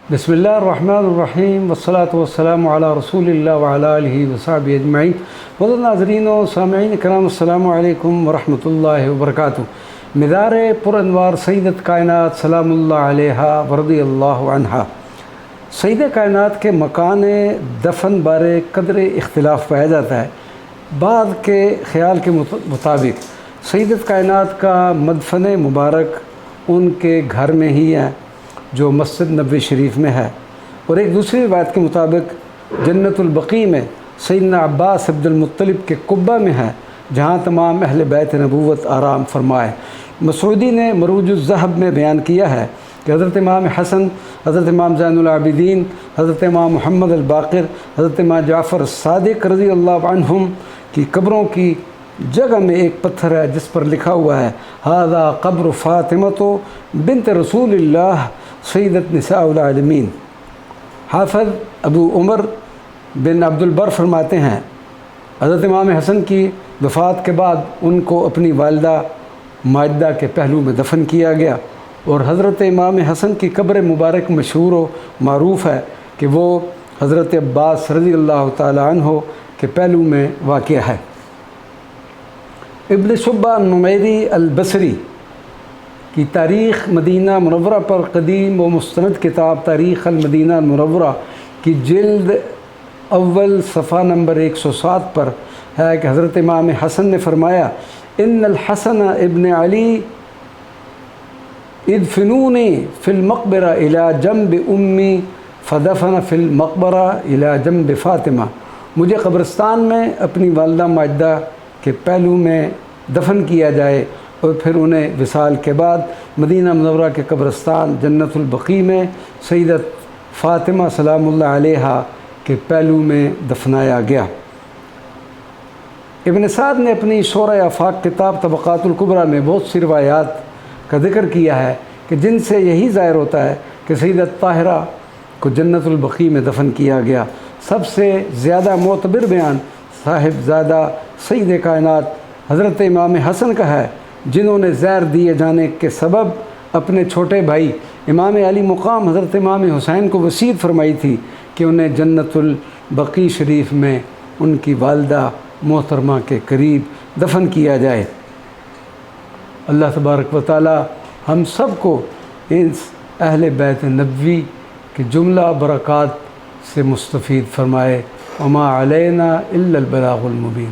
بسم اللہ الرحمن الرحیم والصلاة والسلام علی رسول اللہ وعلی آلہ وصحبہ اجمعین۔ معزز ناظرین و سامعین کرام، السلام علیکم ورحمۃ اللہ وبرکاتہ۔ مدار پر انوار سیدت کائنات سلام اللہ علیہا ورضی اللہ عنہا، سید کائنات کے مکان دفن بارے قدر اختلاف پایا جاتا ہے۔ بعض کے خیال کے مطابق سیدت کائنات کا مدفن مبارک ان کے گھر میں ہی ہے جو مسجد نبوی شریف میں ہے، اور ایک دوسری روایت کے مطابق جنت البقیع میں سیدنا عباس عبد المطلب کے قبہ میں ہے، جہاں تمام اہل بیت نبوت آرام فرمائے۔ مسعودی نے مروج الذہب میں بیان کیا ہے کہ حضرت امام حسن، حضرت امام زین العابدین، حضرت امام محمد الباقر، حضرت امام جعفر الصادق رضی اللہ عنہم کی قبروں کی جگہ میں ایک پتھر ہے جس پر لکھا ہوا ہے ھذا قبر فاطمۃ بنت رسول اللہ سیدت نساء العالمین۔ حافظ ابو عمر بن عبد البر فرماتے ہیں حضرت امام حسن کی وفات کے بعد ان کو اپنی والدہ ماجدہ کے پہلو میں دفن کیا گیا، اور حضرت امام حسن کی قبر مبارک مشہور و معروف ہے کہ وہ حضرت عباس رضی اللہ تعالی عنہ کے پہلو میں واقع ہے۔ ابن صبہ نمیری البصری کی تاریخ مدینہ منورہ پر قدیم و مستند کتاب تاریخ المدینہ المنورہ کی جلد اول صفحہ نمبر 107 پر ہے کہ حضرت امام حسن نے فرمایا ان الحسن ابن علی ادفنونی فی المقبرہ الی جنب امی فدفن فی المقبرہ الی جنب فاطمہ، مجھے قبرستان میں اپنی والدہ ماجدہ کے پہلو میں دفن کیا جائے اور پھر انہیں وصال کے بعد مدینہ منورہ کے قبرستان جنت البقیع میں سیدت فاطمہ سلام اللہ علیہا کے پہلو میں دفنایا گیا۔ ابن سعد نے اپنی شورۂ آفاق کتاب طبقات الکبریٰ میں بہت سی روایات کا ذکر کیا ہے کہ جن سے یہی ظاہر ہوتا ہے کہ سیدت طاہرہ کو جنت البقیع میں دفن کیا گیا۔ سب سے زیادہ معتبر بیان صاحبزادہ سید کائنات حضرت امام حسن کا ہے، جنہوں نے زہر دیے جانے کے سبب اپنے چھوٹے بھائی امام علی مقام حضرت امام حسین کو وصیت فرمائی تھی کہ انہیں جنت البقیع شریف میں ان کی والدہ محترمہ کے قریب دفن کیا جائے۔ اللہ تبارک و تعالی ہم سب کو اس اہل بیت نبوی کے جملہ برکات سے مستفید فرمائے۔ وما علینا الا البلاغ المبین۔